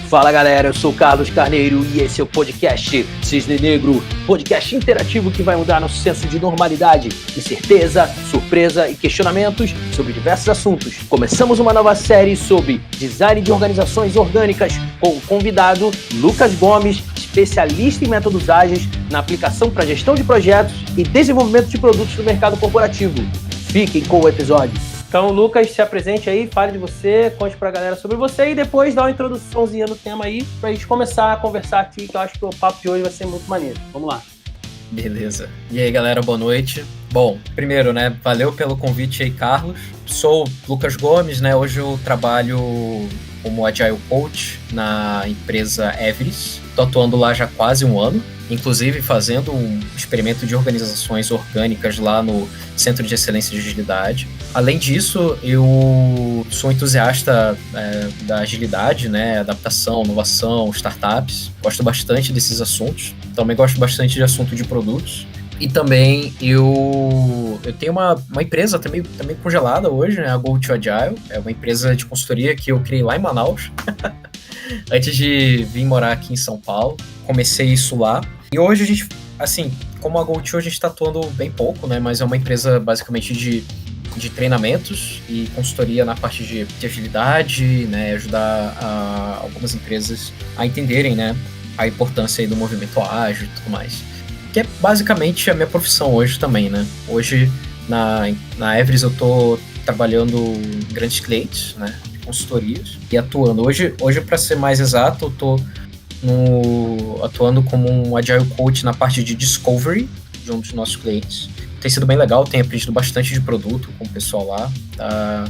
Fala galera, eu sou o Carlos Carneiro e esse é o podcast Cisne Negro, podcast interativo que vai mudar nosso senso de normalidade, incerteza, surpresa e questionamentos sobre diversos assuntos. Começamos uma nova série sobre design de organizações orgânicas com o convidado Lucas Gomes, especialista em métodos ágeis na aplicação para gestão de projetos e desenvolvimento de produtos no mercado corporativo. Fiquem com o episódio. Então, Lucas, se apresente aí, fale de você, conte pra galera sobre você e depois dá uma introduçãozinha no tema aí pra gente começar a conversar aqui, que eu acho que o papo de hoje vai ser muito maneiro. Vamos lá. Beleza. E aí, galera, boa noite. Bom, primeiro, valeu pelo convite aí, Carlos. Sou Lucas Gomes, hoje eu trabalho como Agile Coach na empresa Everest. Tô atuando lá já há quase um ano, inclusive fazendo um experimento de organizações orgânicas lá no Centro de Excelência de Agilidade. Além disso, eu sou entusiasta da agilidade, adaptação, inovação, startups. Gosto bastante desses assuntos. Também gosto bastante de assunto de produtos. E também eu tenho uma empresa também congelada hoje, a Go2Agile. É uma empresa de consultoria que eu criei lá em Manaus, antes de vir morar aqui em São Paulo. Comecei isso lá. E hoje a gente, assim, como a Go2, a gente está atuando bem pouco, mas é uma empresa basicamente de treinamentos e consultoria na parte de agilidade, ajudar algumas empresas a entenderem, a importância aí do movimento ágil e tudo mais. Que é basicamente a minha profissão hoje também, Hoje, na Everest, eu tô trabalhando em grandes clientes, de consultorias, e atuando. Hoje para ser mais exato, eu tô atuando como um Agile Coach na parte de Discovery de um dos nossos clientes. Tem sido bem legal, tenho aprendido bastante de produto com o pessoal lá, tá?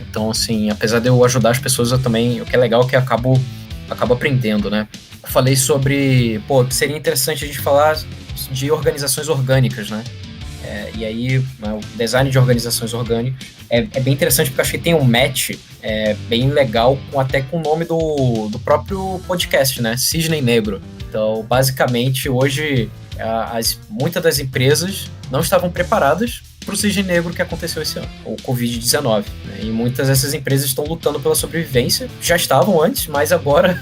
Então, assim, apesar de eu ajudar as pessoas, o que é legal é que eu acabo aprendendo, Eu falei sobre, que seria interessante a gente falar de organizações orgânicas, E aí, o design de organizações orgânicas é bem interessante, porque eu acho que tem um match bem legal até com o nome do próprio podcast, Cisne Negro. Então, basicamente, hoje, muitas das empresas não estavam preparadas para o cisne negro que aconteceu esse ano, o Covid-19. E muitas dessas empresas estão lutando pela sobrevivência. Já estavam antes, mas agora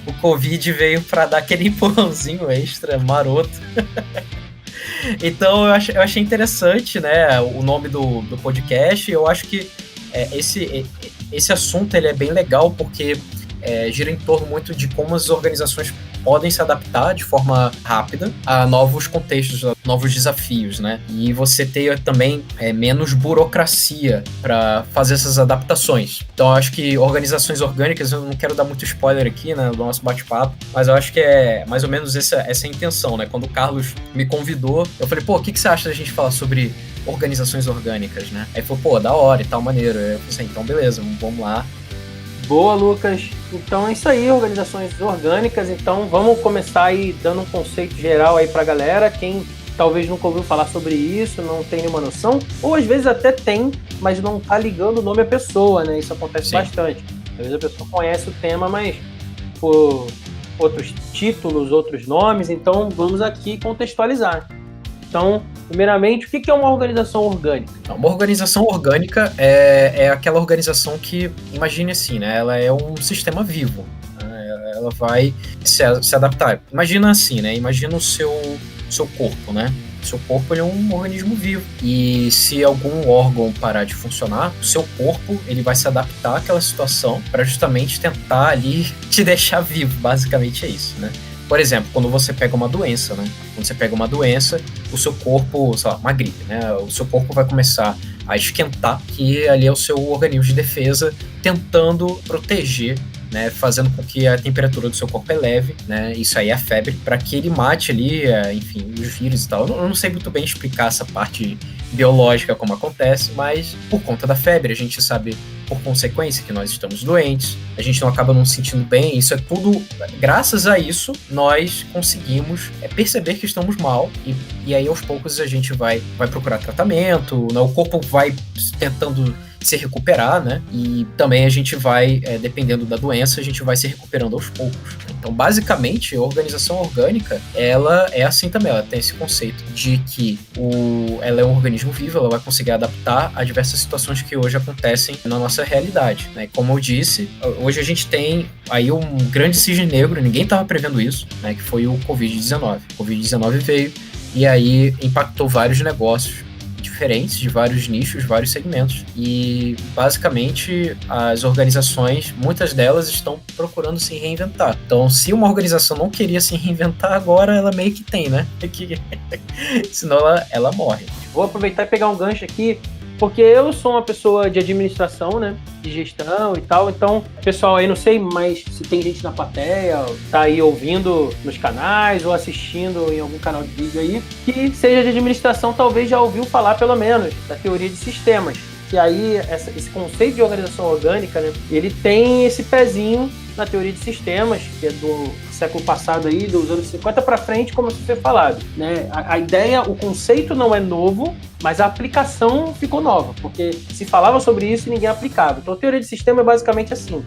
o Covid veio para dar aquele empurrãozinho extra, maroto. Então eu achei interessante, o nome do podcast. Eu acho que esse assunto ele é bem legal porque gira em torno muito de como as organizações podem se adaptar de forma rápida a novos contextos, a novos desafios, E você ter também menos burocracia para fazer essas adaptações. Então, eu acho que organizações orgânicas, eu não quero dar muito spoiler aqui, do nosso bate-papo, mas eu acho que é mais ou menos essa a intenção, Quando o Carlos me convidou, eu falei, o que você acha da gente falar sobre organizações orgânicas, Aí ele falou, da hora e tal, maneiro. Eu falei assim, então beleza, vamos lá. Boa, Lucas. Então é isso aí, organizações orgânicas. Então vamos começar aí dando um conceito geral aí pra galera. Quem talvez nunca ouviu falar sobre isso, não tem nenhuma noção, ou às vezes até tem, mas não tá ligando o nome à pessoa, Isso acontece bastante. Às vezes a pessoa conhece o tema, mas por outros títulos, outros nomes. Então vamos aqui contextualizar. Então, primeiramente, o que é uma organização orgânica? Uma organização orgânica é aquela organização que, imagine assim, ela é um sistema vivo. Ela vai se adaptar. Imagina assim, Imagina o seu corpo, O seu corpo ele é um organismo vivo. E se algum órgão parar de funcionar, o seu corpo ele vai se adaptar àquela situação para justamente tentar ali te deixar vivo. Basicamente é isso, Por exemplo, quando você pega uma doença, Quando você pega uma doença, o seu corpo, sei lá, uma gripe, O seu corpo vai começar a esquentar, que ali é o seu organismo de defesa tentando proteger, fazendo com que a temperatura do seu corpo eleve, Isso aí é a febre, para que ele mate ali, enfim, os vírus e tal. Eu não sei muito bem explicar essa parte biológica como acontece, mas por conta da febre, a gente sabe por consequência que nós estamos doentes, a gente não acaba não se sentindo bem, isso é tudo, graças a isso, nós conseguimos perceber que estamos mal, e aí aos poucos a gente vai procurar tratamento, o corpo vai tentando se recuperar, né? E também a gente vai, dependendo da doença, a gente vai se recuperando aos poucos. Então, basicamente, a organização orgânica, ela é assim também, ela tem esse conceito de que ela é um organismo vivo, ela vai conseguir adaptar a diversas situações que hoje acontecem na nossa realidade, né? Como eu disse, hoje a gente tem aí um grande cisne negro, ninguém estava prevendo isso, né? Que foi o Covid-19. O Covid-19 veio e aí impactou vários negócios diferentes, de vários nichos, vários segmentos. E, basicamente, as organizações, muitas delas estão procurando se reinventar. Então, se uma organização não queria se reinventar, agora ela meio que tem, né? Senão ela morre. Vou aproveitar e pegar um gancho aqui, porque eu sou uma pessoa de administração, né? De gestão e tal. Então, pessoal, aí não sei, mas se tem gente na plateia, tá aí ouvindo nos canais ou assistindo em algum canal de vídeo aí, que seja de administração, talvez já ouviu falar, pelo menos, da teoria de sistemas. Que aí, esse conceito de organização orgânica, né? Ele tem esse pezinho na teoria de sistemas, que é do século passado aí, dos anos 50 para frente, como foi falado, né? A ideia, o conceito não é novo, mas a aplicação ficou nova, porque se falava sobre isso e ninguém aplicava. Então, a teoria de sistema é basicamente assim,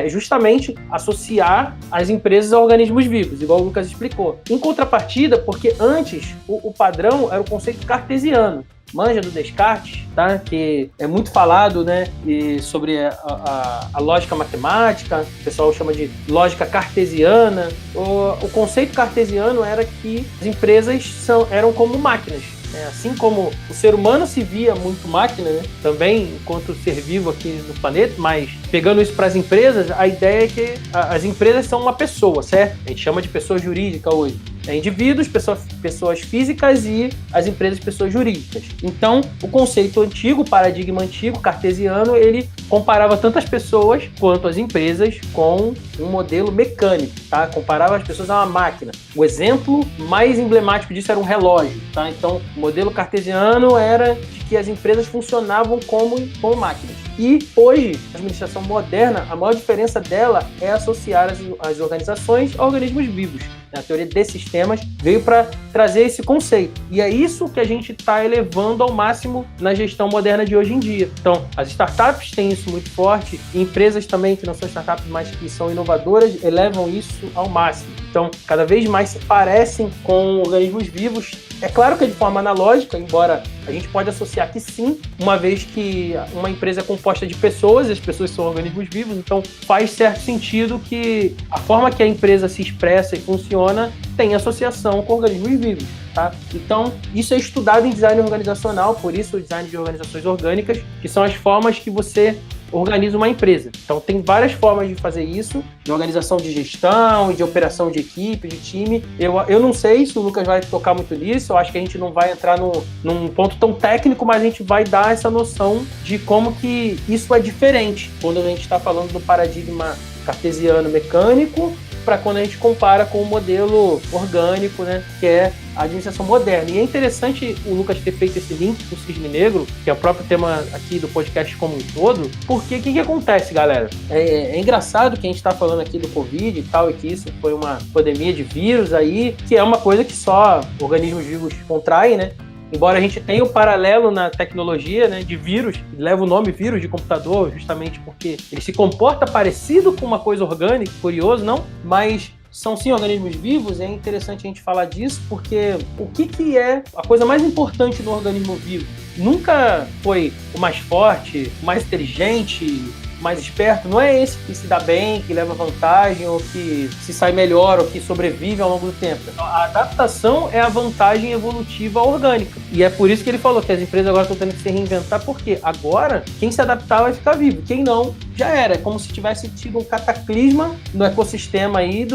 justamente associar as empresas a organismos vivos, igual o Lucas explicou. Em contrapartida, porque antes o padrão era o conceito cartesiano, manja do Descartes, tá? Que é muito falado, né? E sobre a lógica matemática, o pessoal chama de lógica cartesiana. O conceito cartesiano era que as empresas eram como máquinas. Assim como o ser humano se via muito máquina, né? Também enquanto ser vivo aqui no planeta, mas pegando isso para as empresas, a ideia é que as empresas são uma pessoa, certo? A gente chama de pessoa jurídica hoje. Indivíduos, pessoas físicas e as empresas, pessoas jurídicas. Então, o conceito antigo, o paradigma antigo, cartesiano, ele comparava tanto as pessoas quanto as empresas com um modelo mecânico, tá? Comparava as pessoas a uma máquina. O exemplo mais emblemático disso era um relógio, tá? Então, o modelo cartesiano era de que as empresas funcionavam como máquinas. E hoje, a administração moderna, a maior diferença dela é associar as organizações a organismos vivos. A teoria de sistemas veio para trazer esse conceito. E é isso que a gente está elevando ao máximo na gestão moderna de hoje em dia. Então, as startups têm isso muito forte, e empresas também que não são startups, mas que são inovadoras, elevam isso ao máximo. Então, cada vez mais se parecem com organismos vivos. É claro que é de forma analógica, embora a gente pode associar que sim, uma vez que uma empresa é composta de pessoas, e as pessoas são organismos vivos, então faz certo sentido que a forma que a empresa se expressa e funciona tem associação com organismos vivos. Tá? Então, isso é estudado em design organizacional, por isso o design de organizações orgânicas, que são as formas que você organiza uma empresa. Então, tem várias formas de fazer isso, de organização de gestão, de operação de equipe, de time. Eu não sei se o Lucas vai tocar muito nisso, eu acho que a gente não vai entrar num ponto tão técnico, mas a gente vai dar essa noção de como que isso é diferente quando a gente está falando do paradigma cartesiano mecânico para quando a gente compara com o modelo orgânico, né, que é a administração moderna. E é interessante o Lucas ter feito esse link com o cisne negro, que é o próprio tema aqui do podcast como um todo, porque o que acontece, galera? É engraçado que a gente está falando aqui do Covid e tal, e que isso foi uma pandemia de vírus aí, que é uma coisa que só organismos vivos contraem, né? Embora a gente tenha o paralelo na tecnologia, né, de vírus, leva o nome vírus de computador, justamente porque ele se comporta parecido com uma coisa orgânica, curioso, não? Mas são sim organismos vivos, e é interessante a gente falar disso, porque o que é a coisa mais importante no organismo vivo? Nunca foi o mais forte, o mais inteligente, mais esperto, não é esse que se dá bem, que leva vantagem, ou que se sai melhor, ou que sobrevive ao longo do tempo. A adaptação é a vantagem evolutiva orgânica. E é por isso que ele falou que as empresas agora estão tendo que se reinventar, porque agora quem se adaptar vai ficar vivo, quem não, já era. É como se tivesse tido um cataclisma no ecossistema aí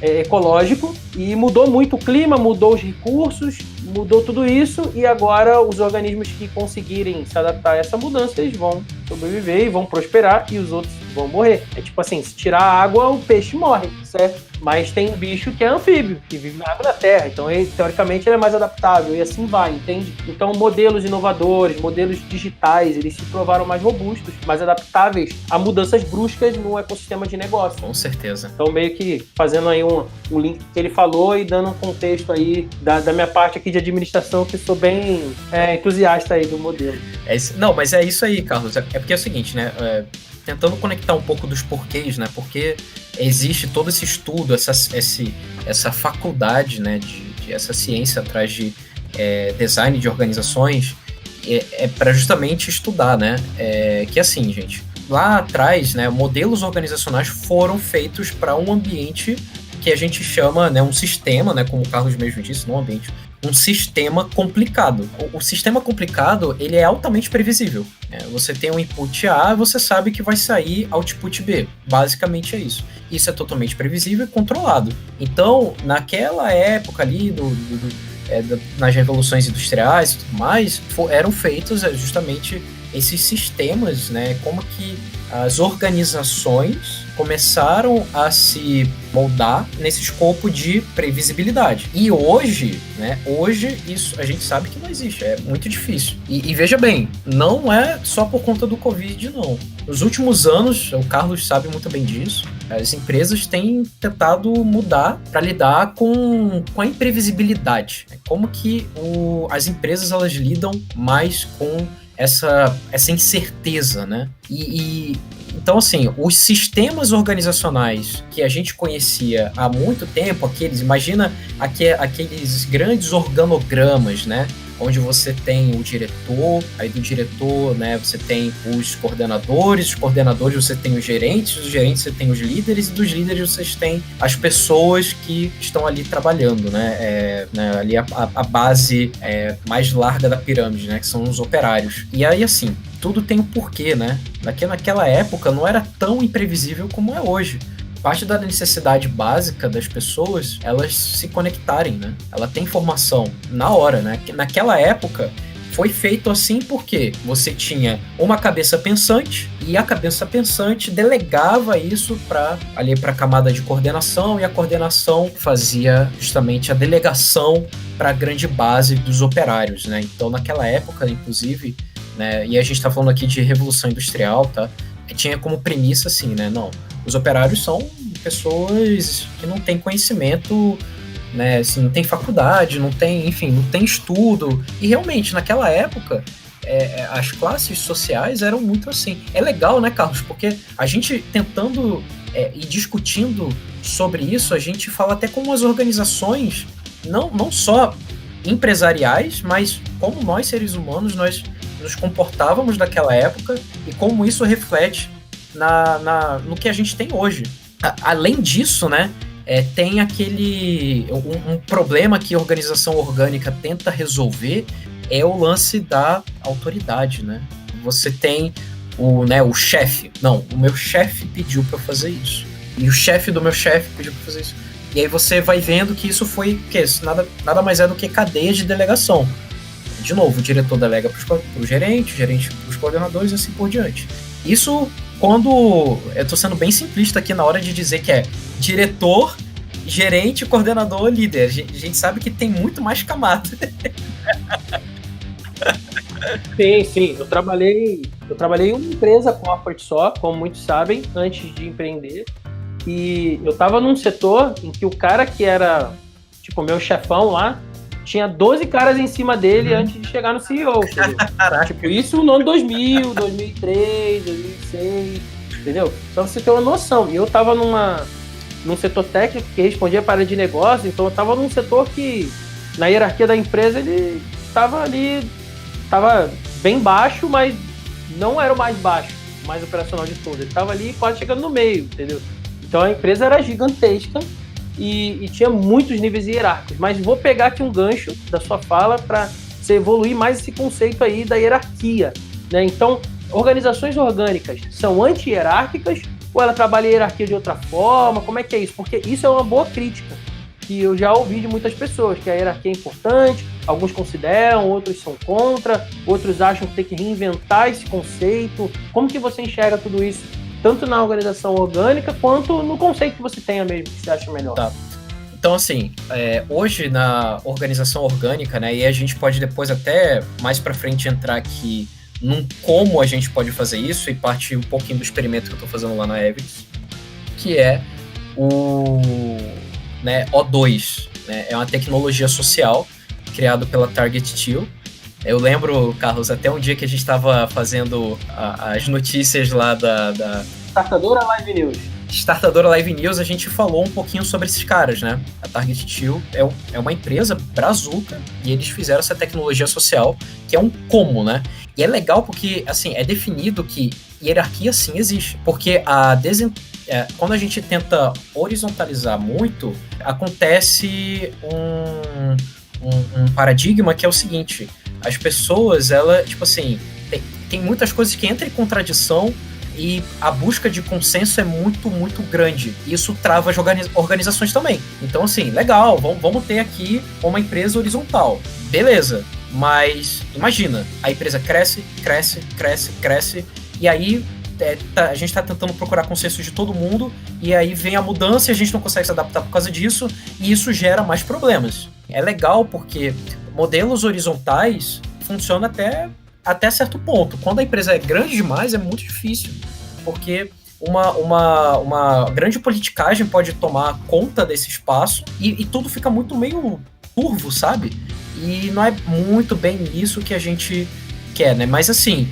ecológico, e mudou muito o clima, mudou os recursos, mudou tudo isso, e agora os organismos que conseguirem se adaptar a essa mudança, eles vão sobreviver e vão prosperar, e os outros vão morrer. É tipo assim, se tirar a água, o peixe morre, certo? Mas tem um bicho que é anfíbio, que vive na água da terra, então ele, teoricamente ele é mais adaptável, e assim vai, entende? Então modelos inovadores, modelos digitais, eles se provaram mais robustos, mais adaptáveis a mudanças bruscas no ecossistema de negócio. Com certeza. Então meio que fazendo aí um link que ele falou e dando um contexto aí da minha parte aqui de administração, que sou bem entusiasta aí do modelo. Não, mas é isso aí, Carlos, é porque é o seguinte, né, tentando conectar um pouco dos porquês, né, porque existe todo esse estudo, essa faculdade, né, essa ciência atrás de design de organizações, para justamente estudar, né, que assim, gente, lá atrás, né, modelos organizacionais foram feitos para um ambiente que a gente chama, né, um sistema, né, como o Carlos mesmo disse, não um ambiente, um sistema complicado. O sistema complicado, ele é altamente previsível. Você tem um input A, você sabe que vai sair output B. Basicamente é isso. Isso é totalmente previsível e controlado. Então, naquela época ali, nas revoluções industriais e tudo mais, eram feitos justamente esses sistemas, né? Como que as organizações começaram a se moldar nesse escopo de previsibilidade. E hoje, né? Hoje isso a gente sabe que não existe, é muito difícil. E veja bem, não é só por conta do Covid, não. Nos últimos anos, o Carlos sabe muito bem disso, as empresas têm tentado mudar para lidar com a imprevisibilidade. Como que as empresas elas lidam mais com essa incerteza, né? Então, assim, os sistemas organizacionais que a gente conhecia há muito tempo, imagina aqueles grandes organogramas, né? Onde você tem o diretor, aí do diretor, né, você tem os coordenadores você tem os gerentes você tem os líderes, e dos líderes vocês têm as pessoas que estão ali trabalhando, né, ali a base mais larga da pirâmide, né, que são os operários. E aí, assim, tudo tem um porquê, né? Naquela época não era tão imprevisível como é hoje. Parte da necessidade básica das pessoas, elas se conectarem, né? Ela tem informação na hora, né? Naquela época, foi feito assim porque você tinha uma cabeça pensante e a cabeça pensante delegava isso para a camada de coordenação e a coordenação fazia justamente a delegação para a grande base dos operários, né? Então, naquela época, inclusive, né? E a gente está falando aqui de Revolução Industrial, tá? Tinha como premissa assim, né? Não, os operários são pessoas que não têm conhecimento, né? Assim, não tem faculdade, não tem estudo. E realmente, naquela época, as classes sociais eram muito assim. É legal, né, Carlos? Porque a gente tentando e discutindo sobre isso, a gente fala até como as organizações, não só empresariais, mas como nós, seres humanos, nós nos comportávamos naquela época e como isso reflete no que a gente tem hoje. Além disso, né, tem um problema que a organização orgânica tenta resolver, é o lance da autoridade, né? Você tem o chefe. Não, o meu chefe pediu para fazer isso. E o chefe do meu chefe pediu para fazer isso. E aí você vai vendo que isso foi nada mais é do que cadeia de delegação. De novo, o diretor delega para o gerente para os coordenadores e assim por diante. Isso quando... Eu tô sendo bem simplista aqui na hora de dizer que é diretor, gerente, coordenador, líder. A gente sabe que tem muito mais camada. Sim. Eu trabalhei em uma empresa corporate só, como muitos sabem, antes de empreender. E eu tava num setor em que o cara que era, tipo, meu chefão lá, tinha 12 caras em cima dele antes de chegar no CEO. Tipo, isso no ano 2000, 2003, 2006, entendeu? Então você tem uma noção. E eu tava num setor técnico que respondia para a área de negócio, então eu tava num setor que, na hierarquia da empresa, ele tava bem baixo, mas não era o mais baixo, o mais operacional de todos. Ele tava ali quase chegando no meio, entendeu? Então a empresa era gigantesca e tinha muitos níveis hierárquicos. Mas vou pegar aqui um gancho da sua fala para você evoluir mais esse conceito aí da hierarquia, né? Então, organizações orgânicas são anti-hierárquicas ou ela trabalha a hierarquia de outra forma? Como é que é isso? Porque isso é uma boa crítica que eu já ouvi de muitas pessoas, que a hierarquia é importante, alguns consideram, outros são contra, outros acham que tem que reinventar esse conceito. Como que você enxerga tudo isso tanto na organização orgânica quanto no conceito que você tenha mesmo, que você acha melhor. Tá. Então, assim, hoje na organização orgânica, né, e a gente pode depois até mais para frente entrar aqui num como a gente pode fazer isso e partir um pouquinho do experimento que eu estou fazendo lá na Evidence, que é o O2, né, é uma tecnologia social criada pela Target 2. Eu lembro, Carlos, até um dia que a gente estava fazendo as notícias lá da Startadora Live News. Startadora Live News, a gente falou um pouquinho sobre esses caras, né? A Target 2 é uma empresa brazuca e eles fizeram essa tecnologia social, que é um como, né? E é legal porque, assim, é definido que hierarquia sim existe. Porque quando a gente tenta horizontalizar muito, acontece um paradigma que é o seguinte: as pessoas, tipo assim, tem muitas coisas que entram em contradição e a busca de consenso é muito, muito grande. E isso trava as organizações também. Então, assim, legal, vamos ter aqui uma empresa horizontal. Beleza, mas imagina, a empresa cresce, e aí a gente está tentando procurar consenso de todo mundo, e aí vem a mudança e a gente não consegue se adaptar por causa disso, e isso gera mais problemas. É legal porque modelos horizontais funcionam até certo ponto. Quando a empresa é grande demais, é muito difícil, porque uma grande politicagem pode tomar conta desse espaço e tudo fica muito meio turvo, sabe? E não é muito bem isso que a gente quer, né? Mas assim,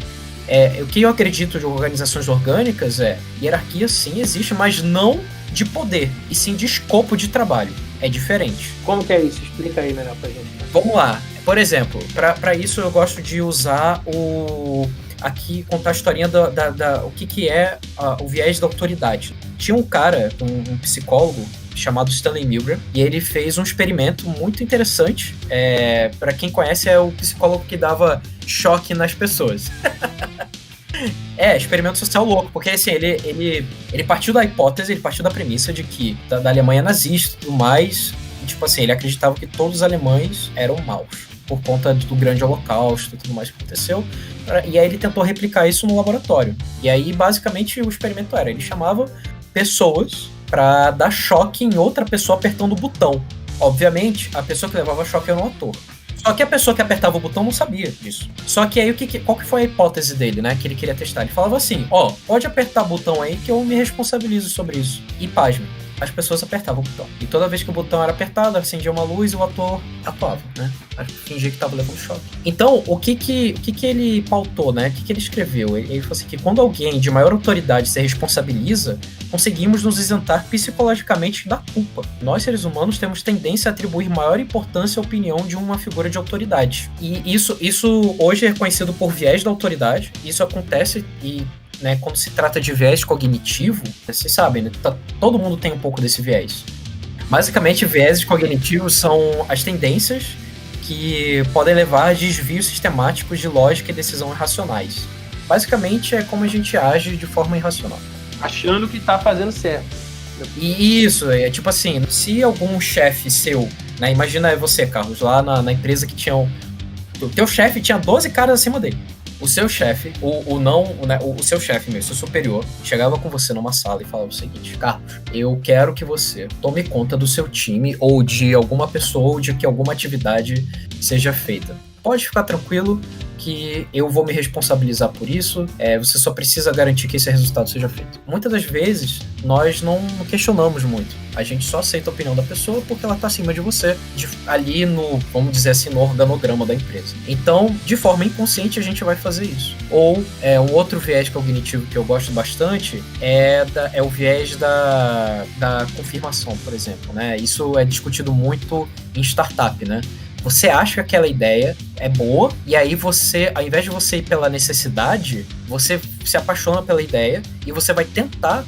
o que eu acredito de organizações orgânicas hierarquia sim existe, mas não de poder, e sim de escopo de trabalho. É diferente. Como que é isso? Explica aí melhor pra gente. Vamos lá. Por exemplo, para isso eu gosto de usar aqui, contar a historinha o que é o viés da autoridade. Tinha um cara, um psicólogo, chamado Stanley Milgram, e ele fez um experimento muito interessante. Para quem conhece, é o psicólogo que dava choque nas pessoas. Experimento social louco, porque assim, ele partiu da hipótese, ele partiu da premissa de que da Alemanha nazista e tudo mais, e, tipo assim, ele acreditava que todos os alemães eram maus, por conta do grande holocausto e tudo mais que aconteceu, e aí ele tentou replicar isso no laboratório. E aí, basicamente, o experimento ele chamava pessoas para dar choque em outra pessoa apertando o botão. Obviamente, a pessoa que levava choque era um ator. Só que a pessoa que apertava o botão não sabia disso. Só que aí, qual que foi a hipótese dele, né? Que ele queria testar. Ele falava assim, pode apertar o botão aí que eu me responsabilizo sobre isso. E pasme, as pessoas apertavam o botão. E toda vez que o botão era apertado, acendia uma luz e o ator atuava, né? Fingia que estava levando choque. Então, o que ele pautou, né? O que ele escreveu? Ele falou assim que quando alguém de maior autoridade se responsabiliza, conseguimos nos isentar psicologicamente da culpa. Nós, seres humanos, temos tendência a atribuir maior importância à opinião de uma figura de autoridade. E isso hoje é reconhecido por viés da autoridade. Isso acontece né, quando se trata de viés cognitivo, vocês sabem, né? Todo mundo tem um pouco desse viés. Basicamente, viéses cognitivos são as tendências que podem levar a desvios sistemáticos de lógica e decisão irracionais. Basicamente, é como a gente age de forma irracional. Achando que tá fazendo certo. E isso, tipo assim, se algum chefe seu, né, imagina você, Carlos, lá na empresa que tinha o teu chefe tinha 12 caras acima dele. O seu chefe, o seu chefe mesmo, seu superior, chegava com você numa sala e falava o seguinte: Carlos, eu quero que você tome conta do seu time ou de alguma pessoa ou de que alguma atividade seja feita. Pode ficar tranquilo que eu vou me responsabilizar por isso, você só precisa garantir que esse resultado seja feito. Muitas das vezes, nós não questionamos muito. A gente só aceita a opinião da pessoa porque ela está acima de você, ali vamos dizer assim, no organograma da empresa. Então, de forma inconsciente, a gente vai fazer isso. Ou, um outro viés cognitivo que eu gosto bastante é o viés da confirmação, por exemplo, né? Isso é discutido muito em startup, né? Você acha que aquela ideia é boa, e aí você, ao invés de você ir pela necessidade, você se apaixona pela ideia e você vai tentar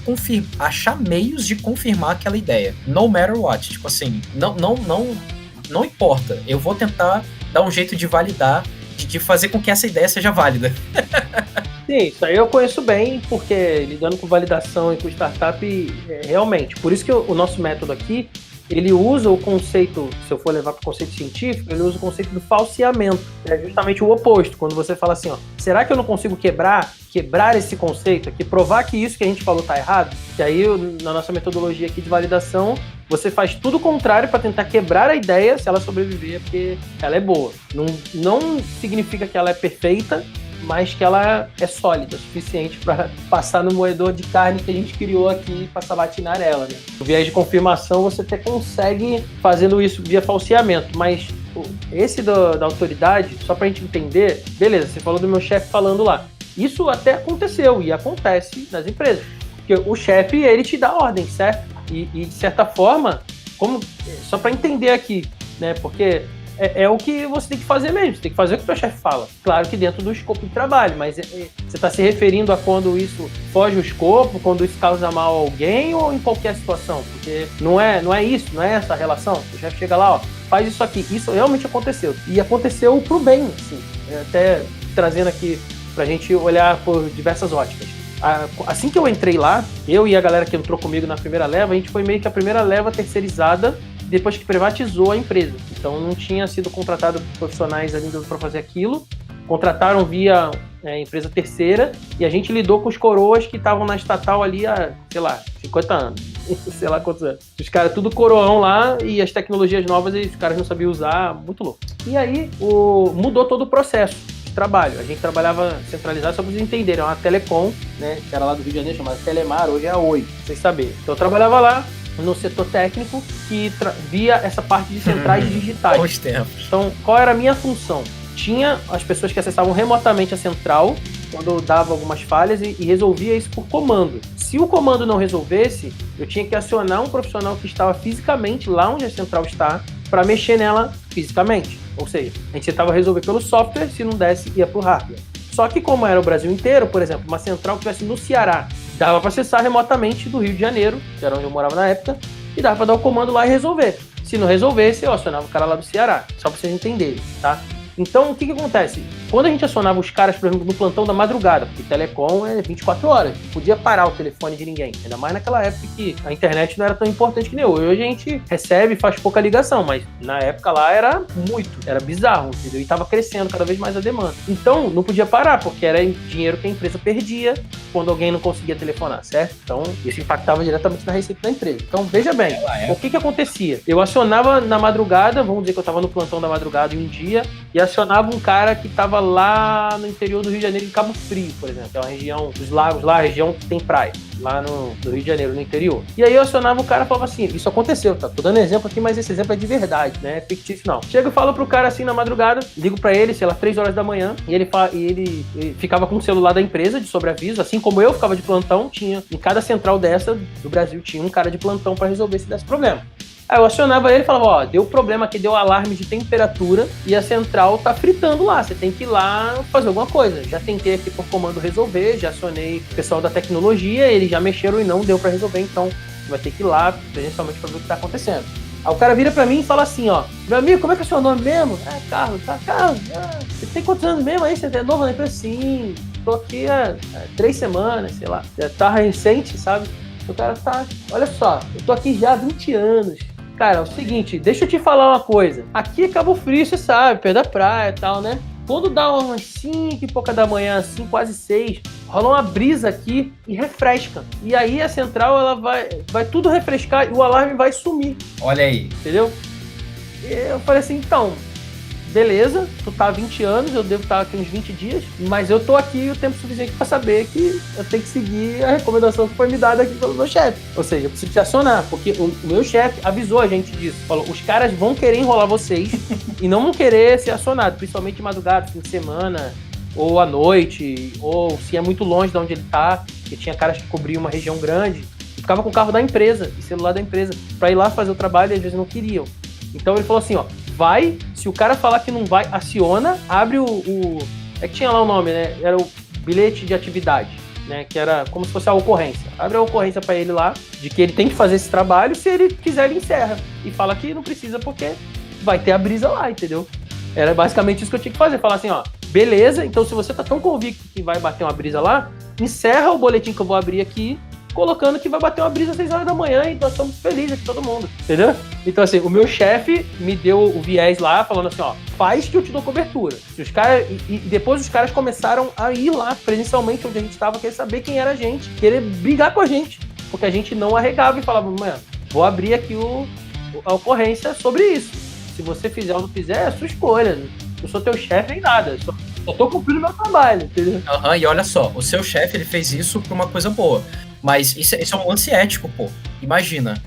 achar meios de confirmar aquela ideia. No matter what. Tipo assim, não importa. Eu vou tentar dar um jeito de validar, de fazer com que essa ideia seja válida. Sim, isso aí eu conheço bem, porque lidando com validação e com startup, realmente. Por isso que o nosso método aqui, ele usa o conceito, se eu for levar para o conceito científico, ele usa o conceito do falseamento. É justamente o oposto, quando você fala assim, será que eu não consigo quebrar quebrar esse conceito aqui, provar que isso que a gente falou tá errado, que aí na nossa metodologia aqui de validação, você faz tudo o contrário para tentar quebrar a ideia. Se ela sobreviver, é porque ela é boa. Não significa que ela é perfeita, mas que ela é sólida o suficiente para passar no moedor de carne que a gente criou aqui para sabatinar ela, né? O viés de confirmação você até consegue fazendo isso via falseamento, mas esse da autoridade, só para a gente entender, beleza, você falou do meu chefe falando lá. Isso até aconteceu e acontece nas empresas. Porque o chefe, ele te dá ordem, certo? E de certa forma, só para entender aqui, né? Porque é o que você tem que fazer mesmo, você tem que fazer o que o seu chefe fala. Claro que dentro do escopo de trabalho, mas você está se referindo a quando isso foge o escopo, quando isso causa mal a alguém ou em qualquer situação? Porque não é isso, não é essa a relação. O chefe chega lá, ó, faz isso aqui. Isso realmente aconteceu. E aconteceu pro bem, assim. Até trazendo aqui pra gente olhar por diversas óticas. Assim que eu entrei lá, eu e a galera que entrou comigo na primeira leva, a gente foi meio que a primeira leva terceirizada depois que privatizou a empresa. Então não tinha sido contratado profissionais ainda para fazer aquilo. Contrataram via empresa terceira e a gente lidou com os coroas que estavam na estatal ali há, sei lá, 50 anos. Sei lá quantos anos. Os caras tudo coroão lá e as tecnologias novas os caras não sabiam usar, muito louco. E aí mudou todo o processo de trabalho. A gente trabalhava centralizado, só para vocês entenderem, é uma telecom, né, que era lá do Rio de Janeiro, chamada Telemar, hoje é a Oi, pra vocês saberem. Então eu trabalhava lá no setor técnico que via essa parte de centrais digitais. Bons tempos. Então, qual era a minha função? Tinha as pessoas que acessavam remotamente a central quando dava algumas falhas e resolvia isso por comando. Se o comando não resolvesse, eu tinha que acionar um profissional que estava fisicamente lá onde a central está para mexer nela fisicamente. Ou seja, a gente tentava resolver pelo software, se não desse, ia para o hardware. Só que como era o Brasil inteiro, por exemplo, uma central que estivesse no Ceará, dava para acessar remotamente do Rio de Janeiro, que era onde eu morava na época, e dava para dar o comando lá e resolver. Se não resolvesse, eu acionava o cara lá do Ceará, só para vocês entenderem, tá? Então, o que acontece? Quando a gente acionava os caras, por exemplo, no plantão da madrugada, porque telecom é 24 horas, não podia parar o telefone de ninguém, ainda mais naquela época que a internet não era tão importante que nem hoje. Hoje a gente recebe e faz pouca ligação, mas na época lá era bizarro, entendeu? E tava crescendo cada vez mais a demanda. Então, não podia parar, porque era dinheiro que a empresa perdia quando alguém não conseguia telefonar, certo? Então, isso impactava diretamente na receita da empresa. Então, veja bem, o que acontecia? Eu acionava na madrugada, vamos dizer que eu tava no plantão da madrugada em um dia, e acionava um cara que tava lá no interior do Rio de Janeiro, em Cabo Frio, por exemplo. É uma região dos lagos lá, a região que tem praia, lá no Rio de Janeiro, no interior. E aí eu acionava o cara e falava assim, isso aconteceu, tá? Tô dando exemplo aqui, mas esse exemplo é de verdade, né? É fictício não. Chego e falo pro cara assim na madrugada, ligo pra ele, sei lá, 3 horas da manhã, e ele ficava com o celular da empresa de sobreaviso, assim como eu ficava de plantão, tinha, em cada central dessa do Brasil tinha um cara de plantão pra resolver se desse problema. Aí eu acionava ele e falava, ó, deu problema aqui, deu alarme de temperatura e a central tá fritando lá, você tem que ir lá fazer alguma coisa. Já tentei aqui por comando resolver, já acionei o pessoal da tecnologia, eles já mexeram e não deu pra resolver, então vai ter que ir lá, presencialmente, pra ver o que tá acontecendo. Aí o cara vira pra mim e fala assim, ó, meu amigo, como é que é o seu nome mesmo? Carlos, tá? Carlos, você tem quantos anos mesmo aí? Você é novo na empresa? Sim, tô aqui há 3 semanas, sei lá, já tá recente, sabe? O cara tá, olha só, eu tô aqui já há 20 anos. Cara, é o seguinte, deixa eu te falar uma coisa. Aqui é Cabo Frio, você sabe, perto da praia e tal, né? Quando dá umas 5 e pouca da manhã, assim, quase 6, rola uma brisa aqui e refresca. E aí a central, ela vai tudo refrescar e o alarme vai sumir. Olha aí. Entendeu? E eu falei assim, então, beleza, tu tá há 20 anos, eu devo estar aqui uns 20 dias, mas eu tô aqui o tempo suficiente pra saber que eu tenho que seguir a recomendação que foi me dada aqui pelo meu chefe. Ou seja, eu preciso te acionar, porque o meu chefe avisou a gente disso. Falou, os caras vão querer enrolar vocês e não vão querer ser acionados, principalmente de madrugada, fim de semana, ou à noite, ou se é muito longe de onde ele tá, porque tinha caras que cobriam uma região grande, e ficava com o carro da empresa, e celular da empresa, pra ir lá fazer o trabalho e às vezes não queriam. Então ele falou assim, ó, vai, se o cara falar que não vai, aciona, abre é que tinha lá o nome, né? Era o bilhete de atividade, né? Que era como se fosse a ocorrência. Abre a ocorrência pra ele lá, de que ele tem que fazer esse trabalho, se ele quiser ele encerra. E fala que não precisa porque vai ter a brisa lá, entendeu? Era basicamente isso que eu tinha que fazer, falar assim, ó, beleza, então se você tá tão convicto que vai bater uma brisa lá, encerra o boletim que eu vou abrir aqui colocando que vai bater uma brisa às 6 horas da manhã e nós estamos felizes aqui, todo mundo, entendeu? Então, assim, o meu chefe me deu o viés lá, falando assim, ó, faz que eu te dou cobertura. E depois os caras começaram a ir lá, presencialmente, onde a gente estava, querer saber quem era a gente, querer brigar com a gente, porque a gente não arregava e falava, mano, vou abrir aqui a ocorrência sobre isso. Se você fizer ou não fizer, é sua escolha. Não sou teu chefe nem nada, só tô cumprindo meu trabalho, entendeu? E olha só, o seu chefe, ele fez isso por uma coisa boa. Mas isso é um lance ético, pô. Imagina,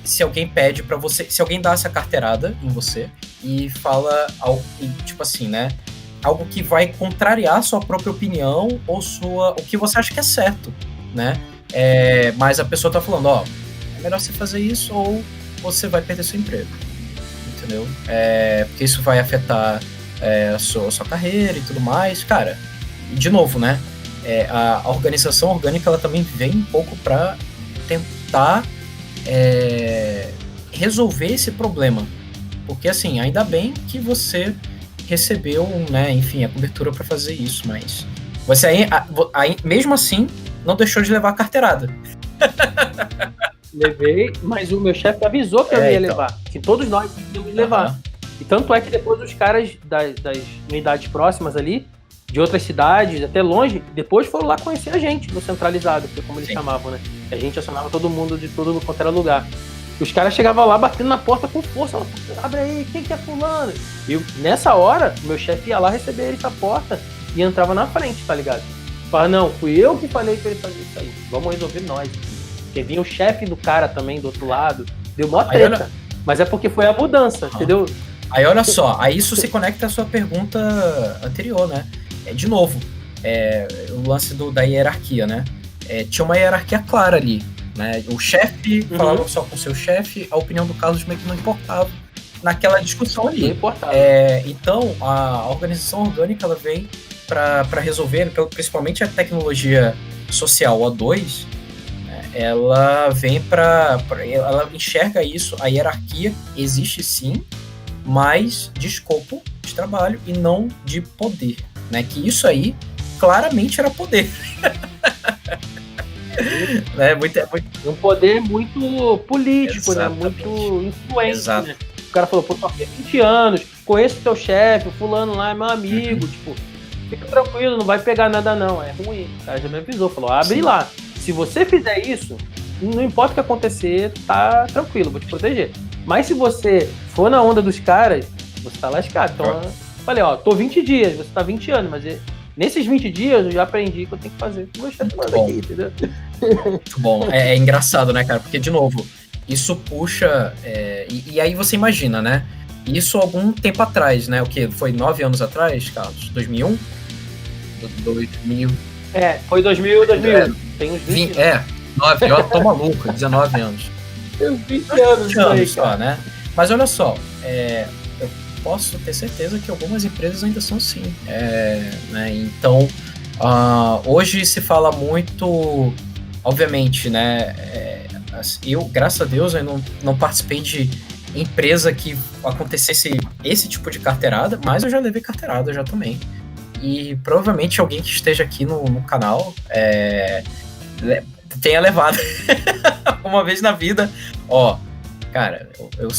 se alguém pede pra você... Se alguém dá essa carteirada em você e fala algo, tipo assim, né? Algo que vai contrariar a sua própria opinião ou o que você acha que é certo, né? Mas a pessoa tá falando, ó, é melhor você fazer isso ou você vai perder seu emprego. Entendeu? Porque isso vai afetar a sua carreira e tudo mais. Cara, de novo, né? A organização orgânica, ela também vem um pouco para tentar resolver esse problema. Porque, assim, ainda bem que você recebeu, né, enfim, a cobertura para fazer isso, mas você mesmo assim não deixou de levar a carteirada. Levei, mas o meu chefe avisou que eu ia levar, que todos nós íamos levar. E tanto é que depois os caras das unidades próximas ali, de outras cidades, até longe, depois foram lá conhecer a gente no centralizado, que é como eles chamavam, né? A gente acionava todo mundo de tudo quanto era lugar. Os caras chegavam lá batendo na porta com força, abre aí, quem que é fulano? E nessa hora, o meu chefe ia lá receber ele na porta e entrava na frente, tá ligado? Falava, não, fui eu que falei pra ele fazer isso aí, vamos resolver nós. Porque vinha o chefe do cara também do outro lado, deu mó treta, mas é porque foi a mudança, entendeu? Aí olha só, aí isso se conecta à sua pergunta anterior, né? De novo, o lance da hierarquia, né? Tinha uma hierarquia clara ali, né? O chefe falava só com o seu chefe, a opinião do Carlos meio que não importava naquela discussão ali. Não importava. Então, a organização orgânica, ela vem para resolver, principalmente a tecnologia social O2, ela vem ela enxerga isso, a hierarquia existe sim, mas de escopo de trabalho e não de poder, né? Que isso aí claramente era poder. Um poder muito político, exatamente, né? Muito influente. Exato. Né? O cara falou, pô, tô aqui há 20 anos, conheço o teu chefe, o fulano lá é meu amigo, tipo, fica tranquilo, não vai pegar nada não, é ruim. O cara já me avisou, falou, abre lá. Se você fizer isso, não importa o que acontecer, tá tranquilo, vou te proteger. Mas se você for na onda dos caras, você tá lascado. Então, falei, ó, tô 20 dias, você tá 20 anos, mas nesses 20 dias eu já aprendi que eu tenho que fazer. Meu chefe manda aqui, entendeu? Muito bom. É engraçado, né, cara? Porque, de novo, isso puxa... E aí você imagina, né? Isso algum tempo atrás, né? O quê? Foi 9 anos atrás, Carlos? 2001? 2000... foi 2000. Tem uns 20 anos. 9, eu tô maluco, 19 anos. Tem uns 20 anos isso aí, só, né? Mas olha só, eu posso ter certeza que algumas empresas ainda são assim. Né? Então, hoje se fala muito, obviamente, né? Eu, graças a Deus, eu não participei de empresa que acontecesse esse tipo de carteirada, mas eu já levei carteirada já também. E provavelmente alguém que esteja aqui no canal tenha levado uma vez na vida. Ó, cara, eu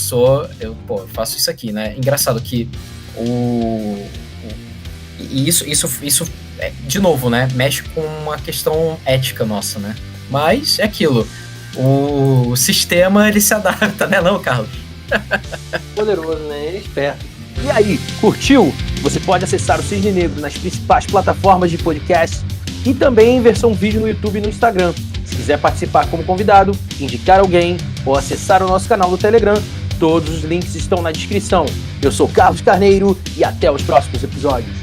faço isso aqui, né? Engraçado que isso de novo, né? Mexe com uma questão ética nossa, né? Mas é aquilo. O sistema, ele se adapta, né, não, Carlos? Poderoso, né? Ele é esperto. E aí, curtiu? Você pode acessar o Cisne Negro nas principais plataformas de podcast e também em versão vídeo no YouTube e no Instagram. Se quiser participar como convidado, indicar alguém ou acessar o nosso canal no Telegram, todos os links estão na descrição. Eu sou Carlos Carneiro e até os próximos episódios.